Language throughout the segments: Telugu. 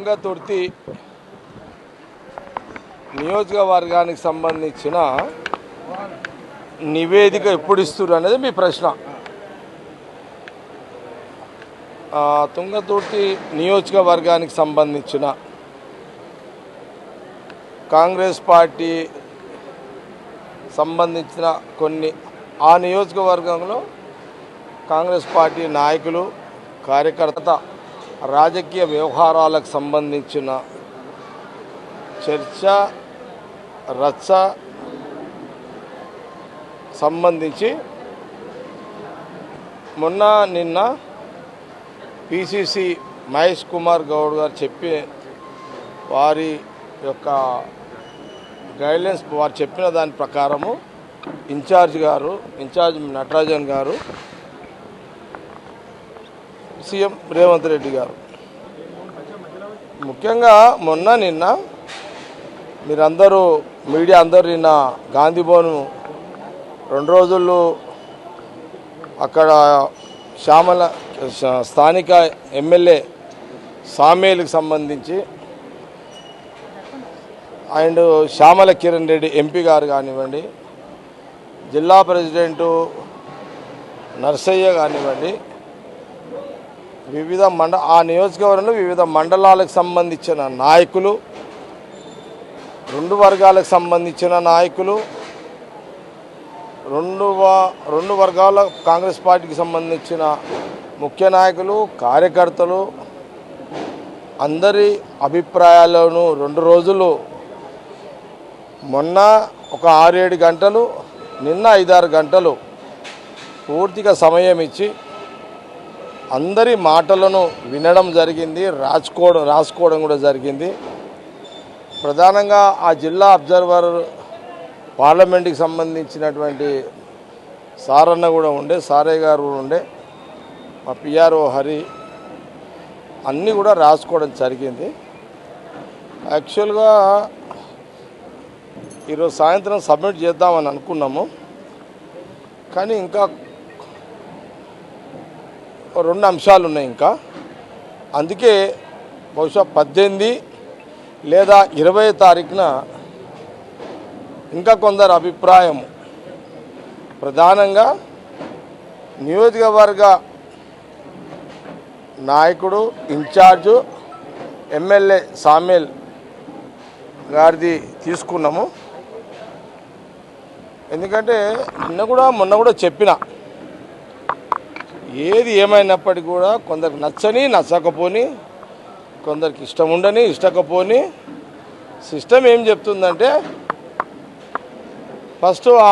తుంగతుర్తి నియోజకవర్గానికి సంబంధించిన నివేదిక ఎప్పుడు ఇస్తారు అనేది మీ ప్రశ్న. తుంగతుర్తి నియోజకవర్గానికి సంబంధించిన కాంగ్రెస్ పార్టీ సంబంధించిన కొన్ని ఆ నియోజకవర్గంలో కాంగ్రెస్ పార్టీ నాయకులు కార్యకర్త రాజకీయ వ్యవహారాలకు సంబంధించిన చర్చ రచ్చ సంబంధించి నిన్న పిసిసి మహేష్ కుమార్ గౌడ్ గారు చెప్పి వారి యొక్క గైడ్లైన్స్ వారు చెప్పిన దాని ప్రకారము ఇన్ఛార్జ్ నటరాజన్ గారు సీఎం రేవంత్ రెడ్డి గారు ముఖ్యంగా నిన్న మీరందరూ మీడియా అందరూ నిన్న గాంధీ భవన్ 2 రోజులు అక్కడ స్థానిక ఎమ్మెల్యే సామేలకు సంబంధించి అండ్ శ్యామల కిరణ్ రెడ్డి ఎంపీ గారు కానివ్వండి, జిల్లా ప్రెసిడెంటు నర్సయ్య కానివ్వండి, ఆ నియోజకవర్గంలో వివిధ మండలాలకు సంబంధించిన నాయకులు, 2 వర్గాలకు సంబంధించిన నాయకులు, 2 వర్గాల కాంగ్రెస్ పార్టీకి సంబంధించిన ముఖ్య నాయకులు, కార్యకర్తలు అందరి అభిప్రాయాలను 2 రోజులు మొన్న ఒక 6-7 గంటలు, నిన్న 5-6 గంటలు పూర్తిగా సమయం ఇచ్చి అందరి మాటలను వినడం జరిగింది, రాసుకోవడం కూడా జరిగింది. ప్రధానంగా ఆ జిల్లా అబ్జర్వర్ పార్లమెంట్కి సంబంధించినటువంటి సారన్న కూడా సారయ్య గారు ఉండే, మా పిఆర్ఓ హరి అన్నీ కూడా రాసుకోవడం జరిగింది. యాక్చువల్గా ఈరోజు సాయంత్రం సబ్మిట్ చేద్దామని అనుకున్నాము, కానీ ఇంకా 2 అంశాలు ఉన్నాయి ఇంకా. అందుకే బహుశా 18 లేదా 20 తారీఖున ఇంకా కొందరు అభిప్రాయం ప్రధానంగా నియోజకవర్గ నాయకుడు ఇన్ఛార్జు ఎమ్మెల్యే సామేల్ గారిది తీసుకున్నాము. ఎందుకంటే మొన్న కూడా చెప్పిన ఏది ఏమైనప్పటికీ కూడా కొందరికి నచ్చకపోని, కొందరికి ఇష్టం ఉండని ఇష్టకపోని సిస్టమ్ ఏం చెప్తుందంటే ఫస్ట్ ఆ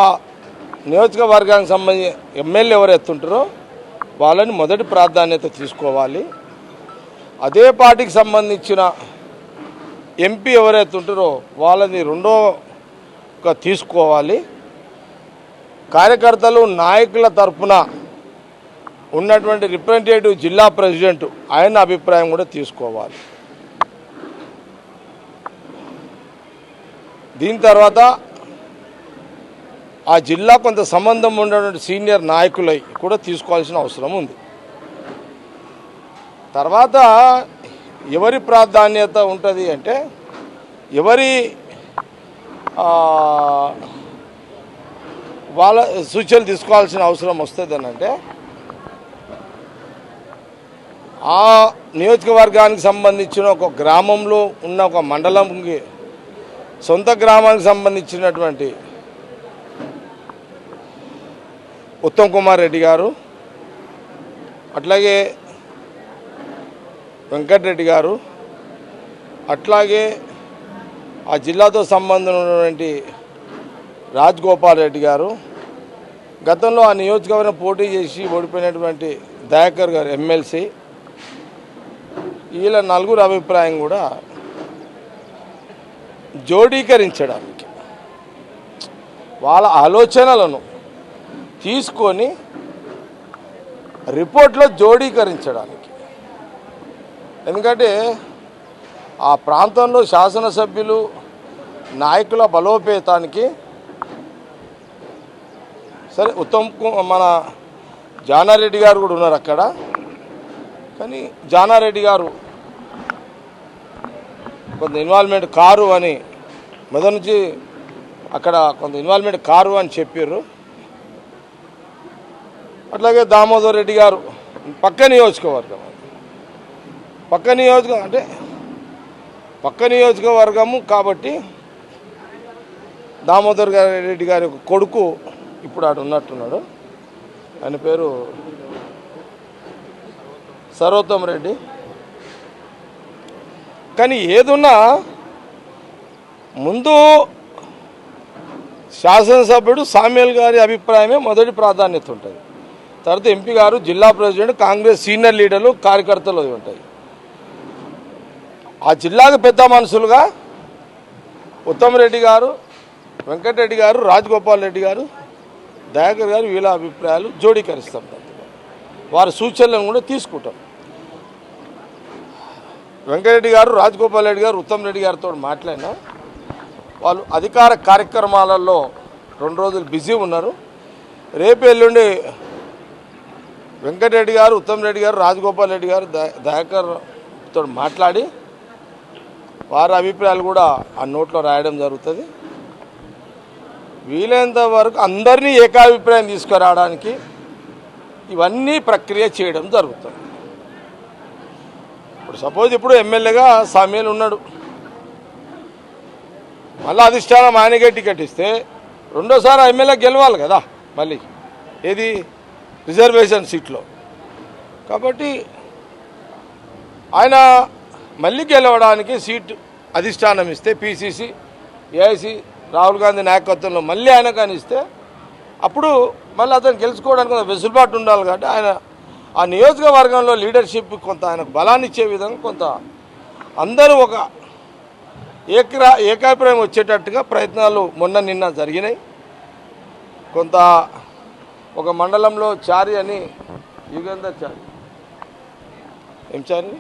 నియోజకవర్గానికి సంబంధించి ఎమ్మెల్యే ఎవరు ఎత్తుంటారో వాళ్ళని మొదటి ప్రాధాన్యత తీసుకోవాలి. అదే పార్టీకి సంబంధించిన ఎంపీ ఎవరైతే ఉంటారో వాళ్ళని రెండోగా తీసుకోవాలి. కార్యకర్తలు నాయకుల తరఫున ఉన్నటువంటి రిప్రజెంటేటివ్ జిల్లా ప్రెసిడెంట్ ఆయన అభిప్రాయం కూడా తీసుకోవాలి. దీని తర్వాత ఆ జిల్లా కొంత సంబంధం ఉన్నటువంటి సీనియర్ నాయకులై కూడా తీసుకోవాల్సిన అవసరం ఉంది. తర్వాత ఎవరి ప్రాధాన్యత ఉంటుంది అంటే ఎవరి వాళ్ళ సూచనలు తీసుకోవాల్సిన అవసరం వస్తుంది అంటే ఆ నియోజకవర్గానికి సంబంధించిన ఒక గ్రామంలో ఉన్న ఒక మండలంకి సొంత గ్రామానికి సంబంధించినటువంటి ఉత్తమ్ కుమార్ రెడ్డి గారు, అట్లాగే వెంకటరెడ్డి గారు, అట్లాగే ఆ జిల్లాతో సంబంధం ఉన్నటువంటి రాజగోపాల్ రెడ్డి గారు, గతంలో ఆ నియోజకవర్గం పోటీ చేసి ఓడిపోయినటువంటి దయాకర్ గారు ఎమ్మెల్సీ, వీళ్ళ 4 అభిప్రాయం కూడా జోడీకరించడానికి వాళ్ళ ఆలోచనలను తీసుకొని రిపోర్ట్లో జోడీకరించడానికి. ఎందుకంటే ఆ ప్రాంతంలో శాసనసభ్యులు నాయకుల బలోపేతానికి సరే మన జానారెడ్డి గారు కూడా ఉన్నారు అక్కడ. కానీ జానారెడ్డి గారు కొంత ఇన్వాల్వ్మెంట్ కారు అని మొదటి నుంచి అక్కడ కొంత ఇన్వాల్వ్మెంట్ కారు అని చెప్పారు. అట్లాగే దామోదర్ రెడ్డి గారు పక్క నియోజకవర్గం అంటే పక్క నియోజకవర్గము కాబట్టి దామోదర్ రెడ్డి గారి కొడుకు ఇప్పుడు ఆడు ఉన్నట్టున్నాడు. ఆయన పేరు సర్వోత్తమ్ రెడ్డి. కానీ ఏదున్నా ముందు శాసనసభ్యుడు సామ్యుల్ గారి అభిప్రాయమే మొదటి ప్రాధాన్యత ఉంటుంది. తర్వాత ఎంపీ గారు, జిల్లా ప్రెసిడెంట్, కాంగ్రెస్ సీనియర్ లీడర్లు, కార్యకర్తలు ఉంటాయి. ఆ జిల్లాకు పెద్ద మనుషులుగా ఉత్తమ్ రెడ్డి గారు, వెంకటరెడ్డి గారు, రాజగోపాల్ రెడ్డి గారు, దయాకర్ గారు వీళ్ళ అభిప్రాయాలు జోడీకరిస్తాం. వారి సూచనలను కూడా తీసుకుంటాం. వెంకటరెడ్డి గారు, రాజగోపాల్ రెడ్డి గారు, ఉత్తమ్ రెడ్డి గారితో మాట్లాడినా వాళ్ళు అధికార కార్యక్రమాలలో 2 రోజులు బిజీ ఉన్నారు. రేపు ఎల్లుండి వెంకటరెడ్డి గారు, ఉత్తమ్ రెడ్డి గారు, రాజగోపాల్ రెడ్డి గారు, దయాకర్తో మాట్లాడి వారి అభిప్రాయాలు కూడా ఆ నోట్లో రాయడం జరుగుతుంది. వీలైనంత వరకు అందరినీ ఏకాభిప్రాయం తీసుకురావడానికి ఇవన్నీ ప్రక్రియ చేయడం జరుగుతుంది. ఇప్పుడు సపోజ్ ఇప్పుడు ఎమ్మెల్యేగా సామ్యుల్ ఉన్నాడు, మళ్ళీ అధిష్టానం ఆయనకే టికెట్ ఇస్తే రెండోసారి ఎమ్మెల్యే గెలవాలి కదా మళ్ళీ, ఏది రిజర్వేషన్ సీట్లో. కాబట్టి ఆయన మళ్ళీ గెలవడానికి సీట్ అధిష్టానం ఇస్తే, పిసిసి, ఏఐసి, రాహుల్ గాంధీ నాయకత్వంలో మళ్ళీ ఆయన కానీ ఇస్తే అప్పుడు మళ్ళీ అతను గెలుచుకోవడానికి కొంత వెసులుబాటు ఉండాలి. కాబట్టి ఆయన ఆ నియోజకవర్గంలో లీడర్షిప్ కొంత ఆయనకు బలాన్ని ఇచ్చే విధంగా కొంత అందరూ ఒక ఏకాభిప్రాయం వచ్చేటట్టుగా ప్రయత్నాలు మొన్న నిన్న జరిగినాయి. కొంత ఒక మండలంలో చారి అని యుగంధర్ చారి, ఏం చారి,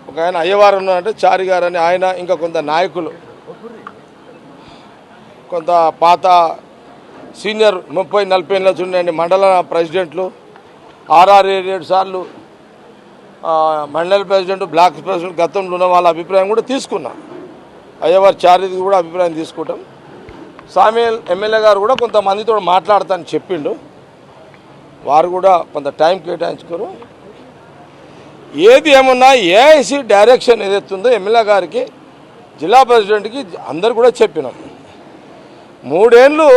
ఒక ఆయన అయ్యవారు ఉన్నారంటే చారి గారు అని ఆయన, ఇంకా కొంత నాయకులు, కొంత పాత సీనియర్ 30-40 ఏళ్ళ చూడండి మండల ప్రెసిడెంట్లు, 6-7 సార్లు మండల ప్రెసిడెంట్, బ్లాక్ ప్రెసిడెంట్ గతంలో ఉన్న వాళ్ళ అభిప్రాయం కూడా తీసుకున్నాం. అయ్యవారు చారిది కూడా అభిప్రాయం తీసుకుంటాం. సామ్యుల్ ఎమ్మెల్యే గారు కూడా కొంతమందితో మాట్లాడతానని చెప్పిండు. వారు కూడా కొంత టైం కేటాయించుకోరు. ఏది ఏమన్నా ఏఐసి డైరెక్షన్ ఏదైతుందో ఎమ్మెల్యే గారికి, జిల్లా ప్రెసిడెంట్కి అందరు కూడా చెప్పినాం. 3 ఏళ్ళు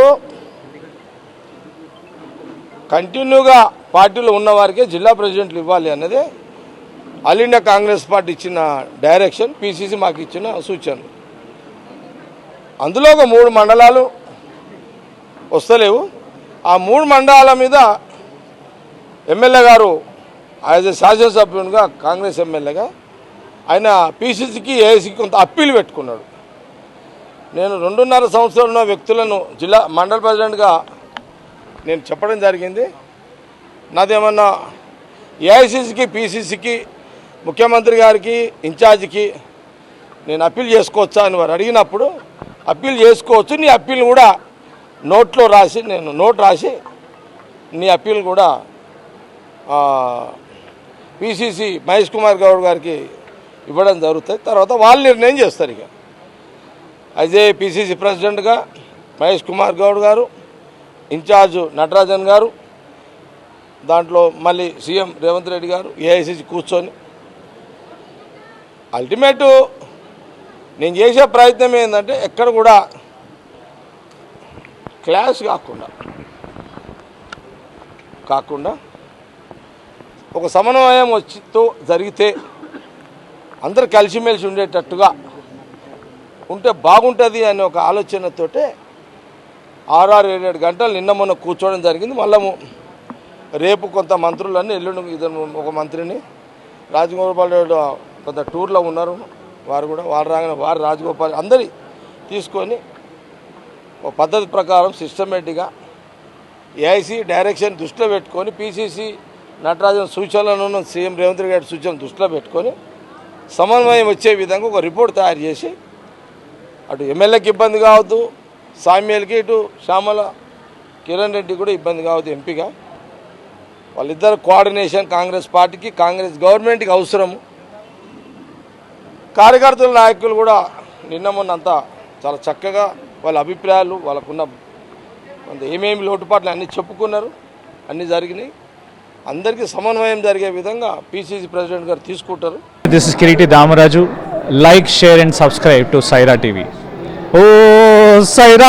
కంటిన్యూగా పార్టీలో ఉన్నవారికే జిల్లా ప్రెసిడెంట్లు ఇవ్వాలి అన్నదే ఆల్ ఇండియా కాంగ్రెస్ పార్టీ ఇచ్చిన డైరెక్షన్, పిసిసి మాకు ఇచ్చిన సూచనలు. అందులో ఒక 3 మండలాలు వస్తలేవు. ఆ 3 మండలాల మీద ఎమ్మెల్యే గారు యాజ్ ఏ శాసనసభ్యునిగా, కాంగ్రెస్ ఎమ్మెల్యేగా ఆయన పిసిసికి, ఏఐసికి కొంత అప్పీల్ పెట్టుకున్నాడు. నేను 2.5 సంవత్సరాలు ఉన్న వ్యక్తులను జిల్లా మండల ప్రెసిడెంట్గా నేను చెప్పడం జరిగింది. నాదేమన్నా ఏఐసిసికి, పిసిసికి, ముఖ్యమంత్రి గారికి, ఇన్ఛార్జికి నేను అప్పీల్ చేసుకోవచ్చా అని వారు అడిగినప్పుడు, అప్పీల్ చేసుకోవచ్చు, నీ అప్పీల్ కూడా నోట్లో రాసి, నేను నోట్ రాసి నీ అప్పీల్ కూడా పిసిసి మహేష్ కుమార్ గౌడ్ గారికి ఇవ్వడం జరుగుతుంది. తర్వాత వాళ్ళు నిర్ణయం చేస్తారు. ఇక అదే పిసిసి ప్రెసిడెంట్గా మహేష్ కుమార్ గౌడ్ గారు, ఇన్ఛార్జ్ నటరాజన్ గారు, దాంట్లో మళ్ళీ సీఎం రేవంత్ రెడ్డి గారు ఏఐసిసి కూర్చొని అల్టిమేటు నేను చేసే ప్రయత్నం ఏంటంటే ఎక్కడ కూడా క్లాష్ కాకుండా ఒక సమన్వయం వచ్చితో జరిగితే అందరు కలిసిమెలిసి ఉండేటట్టుగా ఉంటే బాగుంటుంది అనే ఒక ఆలోచనతోటే 6-7 గంటలు నిన్న మొన్న కూర్చోవడం జరిగింది. మళ్ళీ రేపు కొంత మంత్రులన్నీ, ఎల్లుండి ఇద్దరు, ఒక మంత్రిని, రాజగోపాల్ రెడ్డి కొంత టూర్లో ఉన్నారు, వారు కూడా వారు రాగానే వారు రాజగోపాల్ అందరి తీసుకొని ఒక పద్ధతి ప్రకారం సిస్టమేటిక్గా ఏఐసి డైరెక్షన్ దృష్టిలో పెట్టుకొని, పిసిసి నటరాజన్ సూచనలను, సీఎం రేవంత్ రెడ్డి గారి సూచనలు దృష్టిలో పెట్టుకొని సమన్వయం వచ్చే విధంగా ఒక రిపోర్ట్ తయారు చేసి, అటు ఎమ్మెల్యేకి ఇబ్బంది కావద్దు, సామ్యుల్కి, ఇటు శ్యామల కిరణ్ రెడ్డి కూడా ఇబ్బంది కావద్దు ఎంపీగా, వాళ్ళిద్దరు కోఆర్డినేషన్ కాంగ్రెస్ పార్టీకి, కాంగ్రెస్ గవర్నమెంట్కి అవసరము. కార్యకర్తల నాయకులు కూడా నిన్న మొన్న అంతా చాలా చక్కగా వాళ్ళ అభిప్రాయాలు వాళ్ళకున్న ఏమేమి లోటుపాట్లు అన్నీ చెప్పుకున్నారు, అన్నీ జరిగినాయి. అందరికీ సమన్వయం జరిగే విధంగా పిసిసి ప్రెసిడెంట్ గారు తీసుకుంటారు. This is Kiriti Damaraju. Like, share and subscribe to Saira TV. ఓ సైరా.